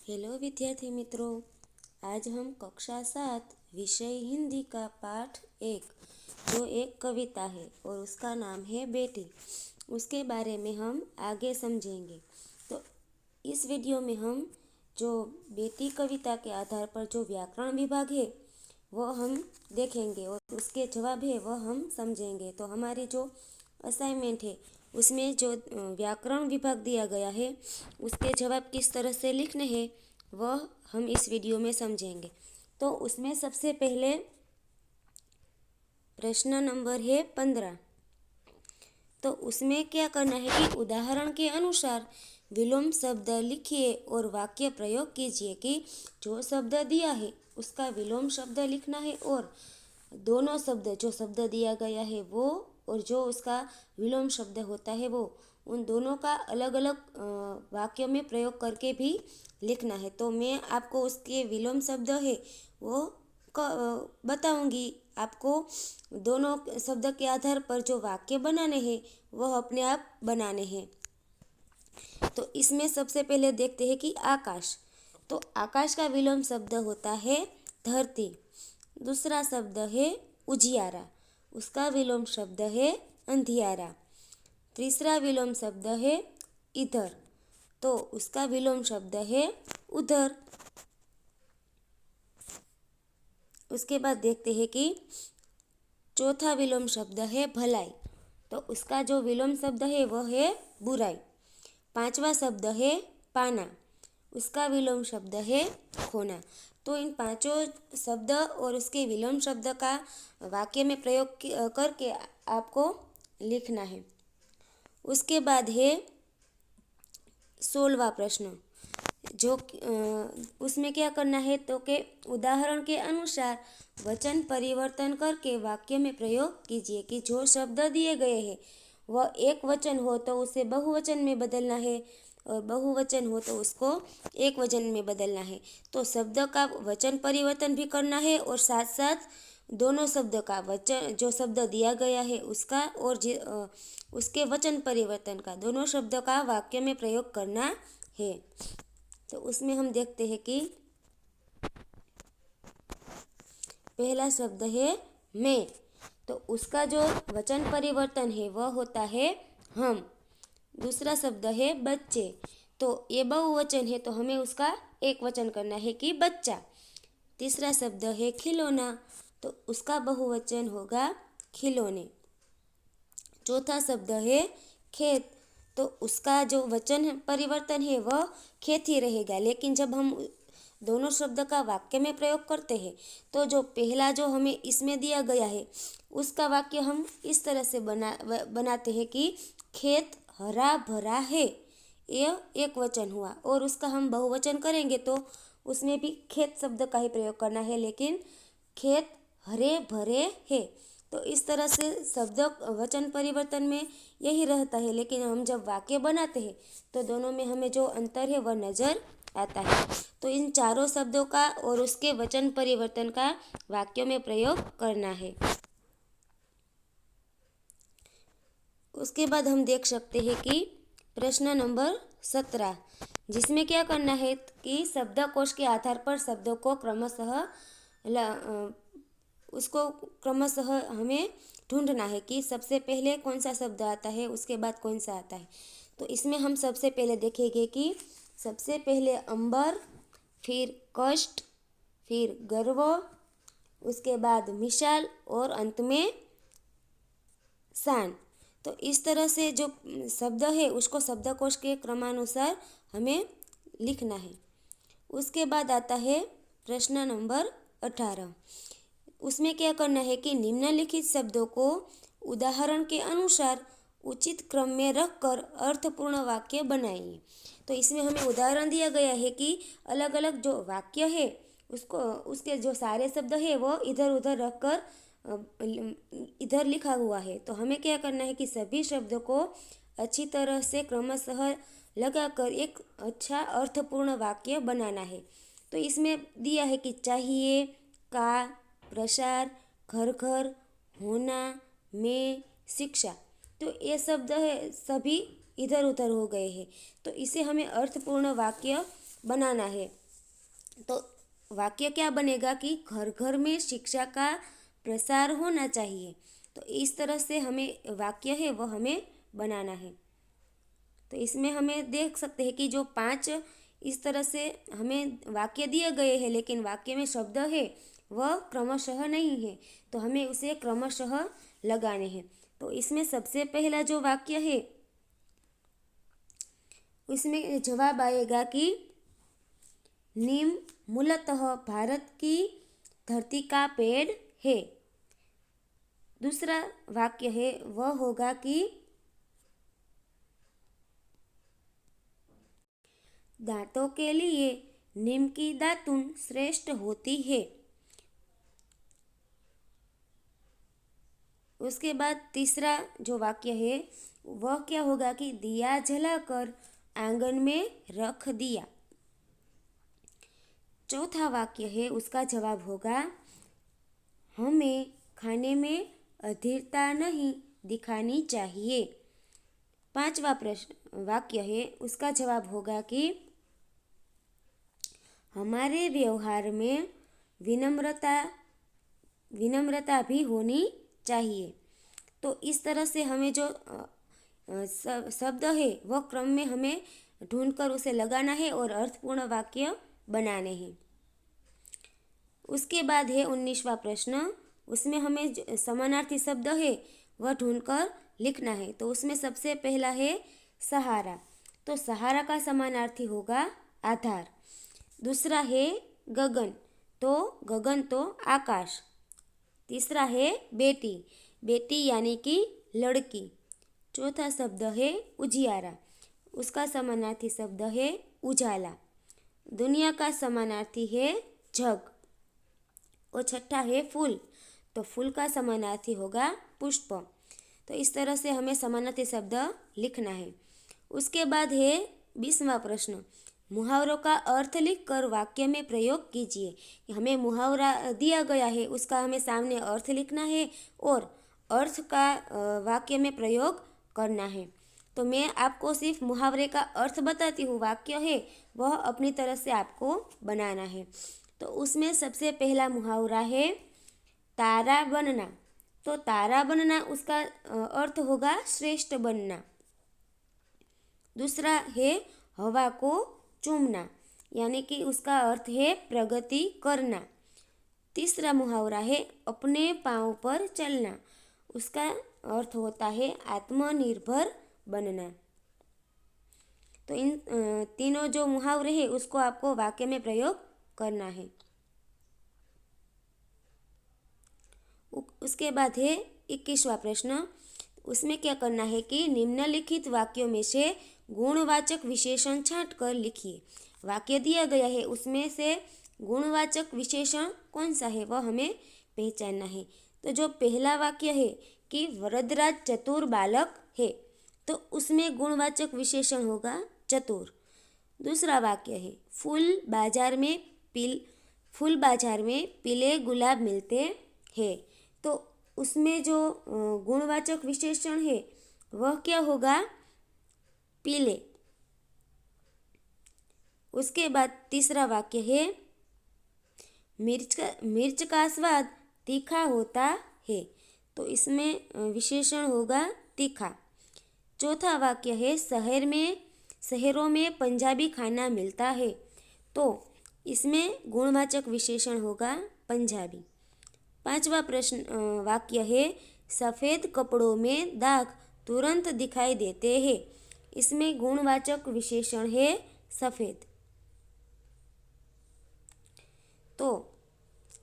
Hello विद्यार्थी मित्रों, आज हम कक्षा 7 विषय हिंदी का पाठ 1 जो एक कविता है और उसका नाम है बेटी, उसके बारे में हम आगे समझेंगे। तो इस वीडियो में हम जो बेटी कविता के आधार पर जो व्याकरण विभाग है वो हम देखेंगे और उसके जवाब है वह हम समझेंगे। तो हमारी जो असाइनमेंट है उसमें जो व्याकरण विभाग दिया गया है उसके जवाब किस तरह से लिखने हैं वह हम इस वीडियो में समझेंगे। तो उसमें सबसे पहले प्रश्न नंबर है 15। तो उसमें क्या करना है कि उदाहरण के अनुसार विलोम शब्द लिखिए और वाक्य प्रयोग कीजिए कि जो शब्द दिया है उसका विलोम शब्द लिखना है और दोनों शब्द जो शब्द दिया गया है वो और जो उसका विलोम शब्द होता है वो उन दोनों का अलग अलग वाक्यों में प्रयोग करके भी लिखना है। तो मैं आपको उसके विलोम शब्द है वो बताऊंगी आपको। दोनों शब्द के आधार पर जो वाक्य बनाने हैं वह अपने आप बनाने हैं। तो इसमें सबसे पहले देखते हैं कि आकाश। तो आकाश का विलोम शब्द होता है धरती। दूसरा शब्द है उजियारा, उसका विलोम शब्द है अंधियारा। तीसरा विलोम शब्द है इधर, तो उसका विलोम शब्द है उधर। उसके बाद देखते हैं कि चौथा विलोम शब्द है भलाई, तो उसका जो विलोम शब्द है वह है बुराई। पांचवा शब्द है पाना, उसका विलोम शब्द है खोना। तो इन पांचों शब्द और उसके विलोम शब्द का वाक्य में प्रयोग करके आपको लिखना है। उसके बाद है 16वां प्रश्न, जो उसमें क्या करना है तो कि उदाहरण के अनुसार वचन परिवर्तन करके वाक्य में प्रयोग कीजिए कि जो शब्द दिए गए हैं वह एक वचन हो तो उसे बहुवचन में बदलना है और बहुवचन हो तो उसको एक वचन में बदलना है। तो शब्द का वचन परिवर्तन भी करना है और साथ साथ दोनों शब्द का वचन जो शब्द दिया गया है उसका और उसके वचन परिवर्तन का दोनों शब्द का वाक्य में प्रयोग करना है। तो उसमें हम देखते हैं कि पहला शब्द है मैं, तो उसका जो वचन परिवर्तन है वह होता है हम। दूसरा शब्द है बच्चे, तो ये बहुवचन है तो हमें उसका एक वचन करना है कि बच्चा। तीसरा शब्द है खिलौना, तो उसका बहुवचन होगा खिलौने। चौथा शब्द है खेत, तो उसका जो वचन परिवर्तन है वह खेत ही रहेगा, लेकिन जब हम दोनों शब्द का वाक्य में प्रयोग करते हैं तो जो पहला जो हमें इसमें दिया गया है उसका वाक्य हम इस तरह से बनाते हैं कि खेत हरा भरा है, यह एक वचन हुआ। और उसका हम बहुवचन करेंगे तो उसमें भी खेत शब्द का ही प्रयोग करना है, लेकिन खेत हरे भरे है। तो इस तरह से शब्द वचन परिवर्तन में यही रहता है, लेकिन हम जब वाक्य बनाते हैं तो दोनों में हमें जो अंतर है वह नज़र आता है। तो इन चारों शब्दों का और उसके वचन परिवर्तन का वाक्यों में प्रयोग करना है। उसके बाद हम देख सकते हैं कि प्रश्न नंबर 17, जिसमें क्या करना है कि शब्दकोश के आधार पर शब्दों को उसको क्रमशः हमें ढूंढना है कि सबसे पहले कौन सा शब्द आता है उसके बाद कौन सा आता है। तो इसमें हम सबसे पहले देखेंगे कि सबसे पहले अंबर, फिर कष्ट, फिर गर्व, उसके बाद मिसाल और अंत में शान। तो इस तरह से जो शब्द है उसको शब्दकोश के क्रमानुसार हमें लिखना है। उसके बाद आता है प्रश्न नंबर 18। उसमें क्या करना है कि निम्नलिखित शब्दों को उदाहरण के अनुसार उचित क्रम में रखकर अर्थपूर्ण वाक्य बनाइए। तो इसमें हमें उदाहरण दिया गया है कि अलग अलग जो वाक्य है उसको उसके जो सारे शब्द है वो इधर उधर रखकर इधर लिखा हुआ है। तो हमें क्या करना है कि सभी शब्दों को अच्छी तरह से क्रमशः लगाकर एक अच्छा अर्थपूर्ण वाक्य बनाना है। तो इसमें दिया है कि चाहिए, का, प्रसार, घर घर, होना, में, शिक्षा। तो ये शब्द है सभी इधर उधर हो गए हैं, तो इसे हमें अर्थपूर्ण वाक्य बनाना है। तो वाक्य क्या बनेगा कि घर घर में शिक्षा का प्रसार होना चाहिए। तो इस तरह से हमें वाक्य है वो हमें बनाना है। तो इसमें हमें देख सकते हैं कि जो 5 इस तरह से हमें वाक्य दिए गए हैं, लेकिन वाक्य में शब्द है वह क्रमशः नहीं है, तो हमें उसे क्रमशः लगाने हैं। तो इसमें सबसे पहला जो वाक्य है उसमें जवाब आएगा कि नीम मूलतः भारत की धरती का पेड़ है। दूसरा वाक्य है वह होगा कि दांतों के लिए नीम की दातुन श्रेष्ठ होती है। उसके बाद तीसरा जो वाक्य है वह क्या होगा कि दिया जलाकर आंगन में रख दिया। चौथा वाक्य है उसका जवाब होगा हमें खाने में अधीरता नहीं दिखानी चाहिए। पांचवा प्रश्न वाक्य है उसका जवाब होगा कि हमारे व्यवहार में विनम्रता भी होनी चाहिए। तो इस तरह से हमें जो शब्द है वह क्रम में हमें ढूंढकर उसे लगाना है और अर्थपूर्ण वाक्य बनाने हैं। उसके बाद है 19वां प्रश्न, उसमें हमें समानार्थी शब्द है वह ढूंढकर लिखना है। तो उसमें सबसे पहला है सहारा। तो सहारा का समानार्थी होगा आधार। दूसरा है गगन, तो गगन तो आकाश। तीसरा है बेटी, बेटी यानी कि लड़की। चौथा शब्द है उजियारा, उसका समानार्थी शब्द है उजाला। दुनिया का समानार्थी है जग। और छठा है फूल, तो फूल का समानार्थी होगा पुष्प। तो इस तरह से हमें समानार्थी शब्द लिखना है। उसके बाद है 20वां प्रश्न, मुहावरों का अर्थ लिखकर वाक्य में प्रयोग कीजिए। हमें मुहावरा दिया गया है उसका हमें सामने अर्थ लिखना है और अर्थ का वाक्य में प्रयोग करना है। तो मैं आपको सिर्फ मुहावरे का अर्थ बताती हूँ, वाक्य है वह अपनी तरह से आपको बनाना है। तो उसमें सबसे पहला मुहावरा है तारा बनना। तो तारा बनना उसका अर्थ होगा श्रेष्ठ बनना। दूसरा है हवा को चूमना, यानी कि उसका अर्थ है प्रगति करना। तीसरा मुहावरा है अपने पाँव पर चलना, उसका अर्थ होता है आत्मनिर्भर बनना। तो इन तीनों जो मुहावरे हैं उसको आपको वाक्य में प्रयोग करना है। उसके बाद है 21वां प्रश्न, उसमें क्या करना है कि निम्नलिखित वाक्यों में से गुणवाचक विशेषण छांट कर लिखिए। वाक्य दिया गया है उसमें से गुणवाचक विशेषण कौन सा है वह हमें पहचानना है। तो जो पहला वाक्य है कि वरदराज चतुर बालक है, तो उसमें गुणवाचक विशेषण होगा चतुर। दूसरा वाक्य है फूल बाजार में पीले गुलाब मिलते हैं, तो उसमें जो गुणवाचक विशेषण है वह क्या होगा पीले। उसके बाद तीसरा वाक्य है मिर्च का स्वाद तीखा होता है, तो इसमें विशेषण होगा तीखा। चौथा वाक्य है शहरों में पंजाबी खाना मिलता है, तो इसमें गुणवाचक विशेषण होगा पंजाबी। पांचवा प्रश्न वाक्य है सफ़ेद कपड़ों में दाग तुरंत दिखाई देते हैं, इसमें गुणवाचक विशेषण है सफ़ेद। तो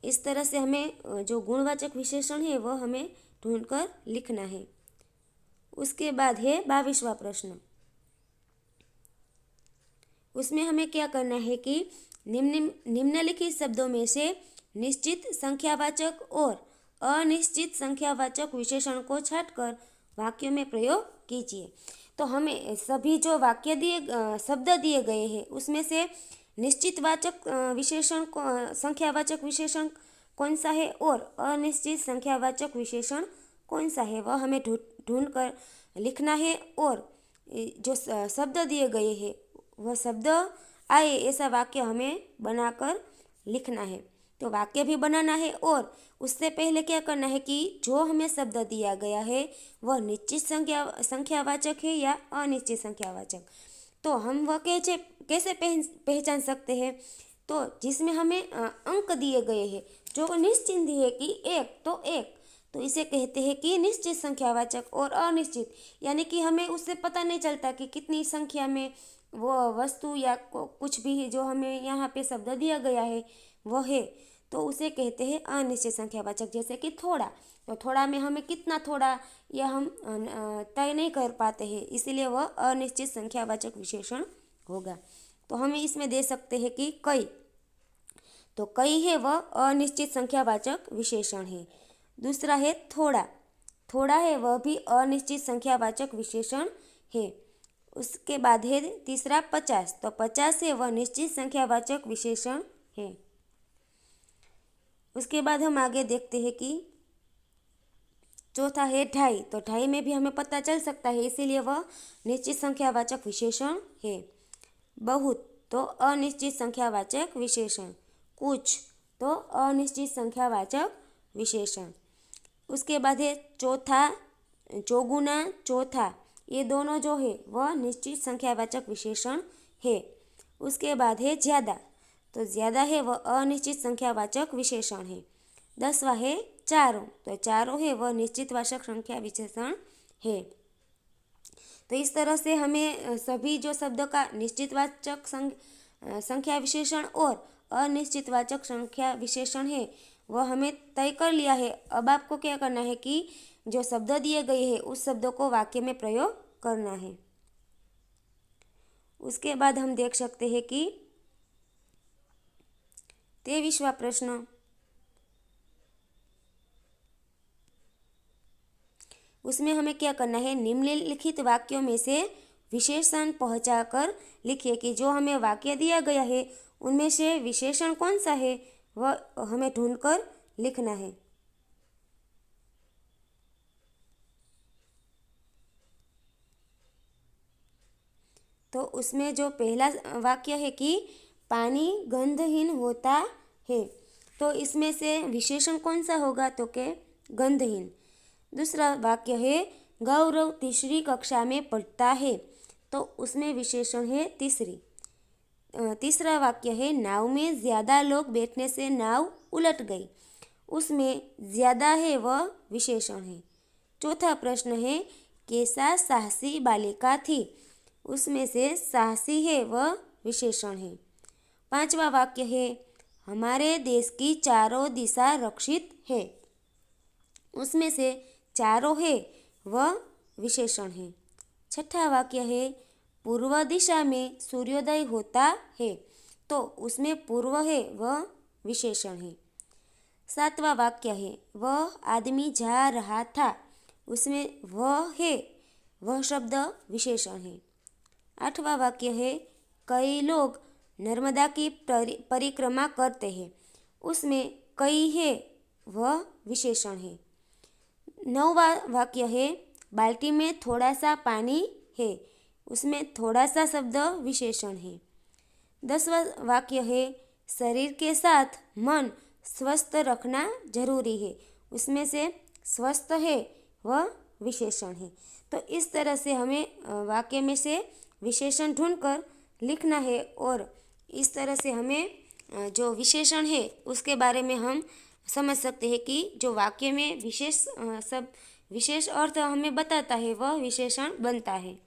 इस तरह से हमें जो गुणवाचक विशेषण है वह हमें ढूंढकर लिखना है। उसके बाद है 22वां प्रश्न, उसमें हमें क्या करना है कि निम्नलिखित शब्दों में से निश्चित संख्यावाचक और अनिश्चित संख्यावाचक विशेषण को छांटकर वाक्यों में प्रयोग कीजिए। तो हमें सभी जो शब्द दिए गए हैं उसमें से निश्चितवाचक विशेषण संख्यावाचक विशेषण कौन सा है और अनिश्चित संख्यावाचक विशेषण कौन सा है वह हमें ढूंढ कर लिखना है। और जो शब्द दिए गए हैं वह शब्द आए ऐसा वाक्य हमें बनाकर लिखना है। तो वाक्य भी बनाना है और उससे पहले क्या करना है कि जो हमें शब्द दिया गया है वह निश्चित संख्यावाचक है या अनिश्चित संख्यावाचक। तो हम वह कैसे पहचान सकते हैं? तो जिसमें हमें अंक दिए गए हैं, जो निश्चित है कि एक तो एक, तो इसे कहते हैं कि निश्चित संख्यावाचक। और अनिश्चित यानी कि हमें उससे पता नहीं चलता कि कितनी संख्या में वो वस्तु या कुछ भी जो हमें यहाँ पे शब्द दिया गया है वह है, तो उसे कहते हैं अनिश्चित संख्यावाचक। जैसे कि थोड़ा, तो थोड़ा में हमें कितना थोड़ा यह हम तय नहीं कर पाते हैं, इसीलिए वह अनिश्चित संख्यावाचक विशेषण होगा। तो हम इसमें दे सकते हैं कि कई, तो कई है वह अनिश्चित संख्यावाचक विशेषण है। दूसरा है थोड़ा, थोड़ा है वह भी अनिश्चित संख्यावाचक विशेषण है। उसके बाद है तीसरा 50, तो 50 है वह निश्चित संख्यावाचक विशेषण है। उसके बाद हम आगे देखते हैं कि चौथा है ढाई, तो ढाई में भी हमें पता चल सकता है, इसीलिए वह निश्चित संख्यावाचक विशेषण है। बहुत तो अनिश्चित संख्यावाचक विशेषण, कुछ तो अनिश्चित संख्यावाचक विशेषण। उसके बाद है चौथा, चौगुना, चौथा, ये दोनों जो है वह निश्चित संख्यावाचक विशेषण है। उसके बाद है ज़्यादा, तो ज़्यादा है वह अनिश्चित संख्यावाचक विशेषण है। 10वां है चारों, तो चारों है वह निश्चित वाचक संख्या विशेषण है। तो इस तरह से हमें सभी जो शब्द का निश्चितवाचक संख्या विशेषण और अनिश्चितवाचक संख्या विशेषण है वह हमें तय कर लिया है। अब आपको क्या करना है कि जो शब्द दिए गए हैं उस शब्दों को वाक्य में प्रयोग करना है। उसके बाद हम देख सकते हैं कि 23वां प्रश्न, उसमें हमें क्या करना है, निम्नलिखित वाक्यों में से विशेषण पहुंचाकर लिखिए कि जो हमें वाक्य दिया गया है उनमें से विशेषण कौन सा है वह हमें ढूंढकर लिखना है। तो उसमें जो पहला वाक्य है कि पानी गंधहीन होता है, तो इसमें से विशेषण कौन सा होगा, तो के गंधहीन। दूसरा वाक्य है गौरव तीसरी कक्षा में पढ़ता है, तो उसमें विशेषण है तीसरी। तीसरा वाक्य है नाव में ज़्यादा लोग बैठने से नाव उलट गई, उसमें ज़्यादा है वह विशेषण है। चौथा प्रश्न है कैसा साहसी बालिका थी, उसमें से साहसी है वह विशेषण है। 5वां वाक्य है हमारे देश की चारों दिशा रक्षित है, उसमें से चारों है वह विशेषण है। 6ठा वाक्य है पूर्व दिशा में सूर्योदय होता है, तो उसमें पूर्व है वह विशेषण है। 7वां वाक्य है वह आदमी जा रहा था, उसमें वह है वह शब्द विशेषण है। 8वां वाक्य है कई लोग नर्मदा की परिक्रमा करते हैं, उसमें कई है वह विशेषण है। 9वां वाक्य है बाल्टी में थोड़ा सा पानी है, उसमें थोड़ा सा शब्द विशेषण है। 10वां वाक्य है शरीर के साथ मन स्वस्थ रखना जरूरी है, उसमें से स्वस्थ है वह विशेषण है। तो इस तरह से हमें वाक्य में से विशेषण ढूंढकर लिखना है और इस तरह से हमें जो विशेषण है उसके बारे में हम समझ सकते हैं कि जो वाक्य में विशेष अर्थ हमें बताता है वह विशेषण बनता है।